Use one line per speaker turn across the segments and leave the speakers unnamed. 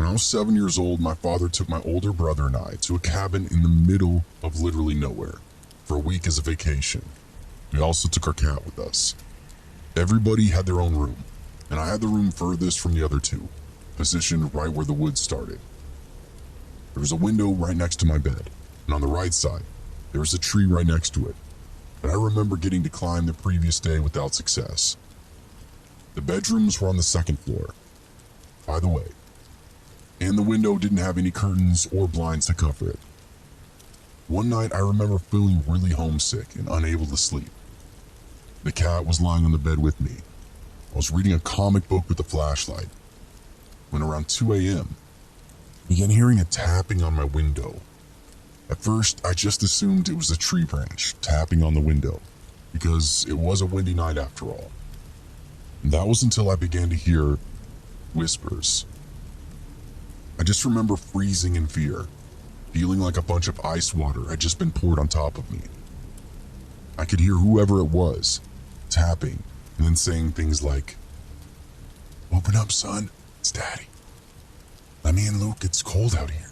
I was 7 years old, my father took my older brother and I to a cabin in the middle of literally nowhere for a week as a vacation. We also took our cat with us. Everybody had their own room, and I had the room furthest from the other two, positioned right where the woods started. There was a window right next to my bed, and on the right side, there was a tree right next to it, but I remember getting to climb the previous day without success. The bedrooms were on the second floor, by the way, and the window didn't have any curtains or blinds to cover it. One night I remember feeling really homesick and unable to sleep. The cat was lying on the bed with me. I was reading a comic book with a flashlight when around 2 a.m. I began hearing a tapping on my window. At first, I just assumed it was a tree branch tapping on the window because it was a windy night after all. And that was until I began to hear whispers. I just remember freezing in fear, feeling like a bunch of ice water had just been poured on top of me. I could hear whoever it was tapping and then saying things like, "Open up, son, it's Daddy. Let me in, Luke, it's cold out here."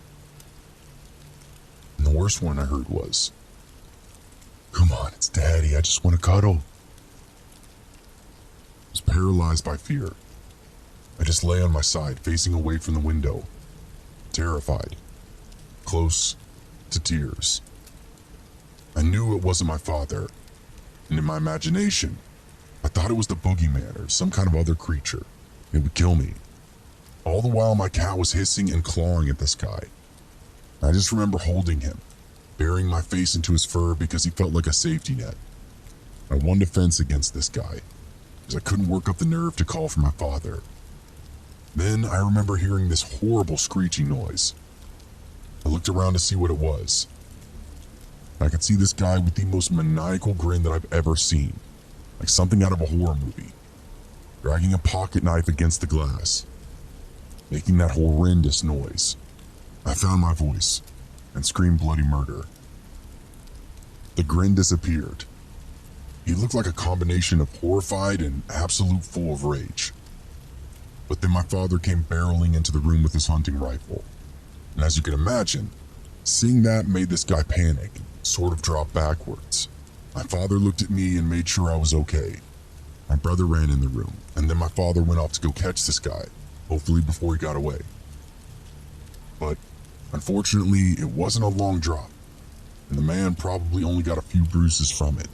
And the worst one I heard was, "Come on, it's Daddy, I just want to cuddle." I was paralyzed by fear. I just lay on my side, facing away from the window, terrified, close to tears. I knew it wasn't my father, and in my imagination, I thought it was the boogeyman or some kind of other creature. It would kill me. All the while my cat was hissing and clawing at the sky. I just remember holding him, burying my face into his fur because he felt like a safety net. My one defense against this guy is I couldn't work up the nerve to call for my father. Then I remember hearing this horrible screeching noise. I looked around to see what it was. I could see this guy with the most maniacal grin that I've ever seen, like something out of a horror movie, dragging a pocket knife against the glass, making that horrendous noise. I found my voice and screamed bloody murder. The grin disappeared. He looked like a combination of horrified and absolute full of rage. But then my father came barreling into the room with his hunting rifle. And as you can imagine, seeing that made this guy panic, sort of drop backwards. My father looked at me and made sure I was okay. My brother ran in the room, and then my father went off to go catch this guy, hopefully before he got away. But unfortunately, it wasn't a long drop, and the man probably only got a few bruises from it.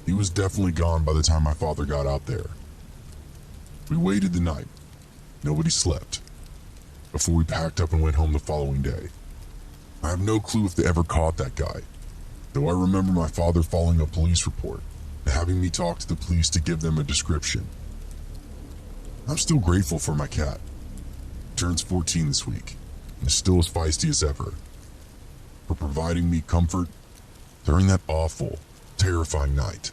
He was definitely gone by the time my father got out there. We waited the night. Nobody slept. Before we packed up and went home the following day. I have no clue if they ever caught that guy, though I remember my father filing a police report and having me talk to the police to give them a description. I'm still grateful for my cat. He turns 14 this week and is still as feisty as ever, for providing me comfort during that awful, terrifying night.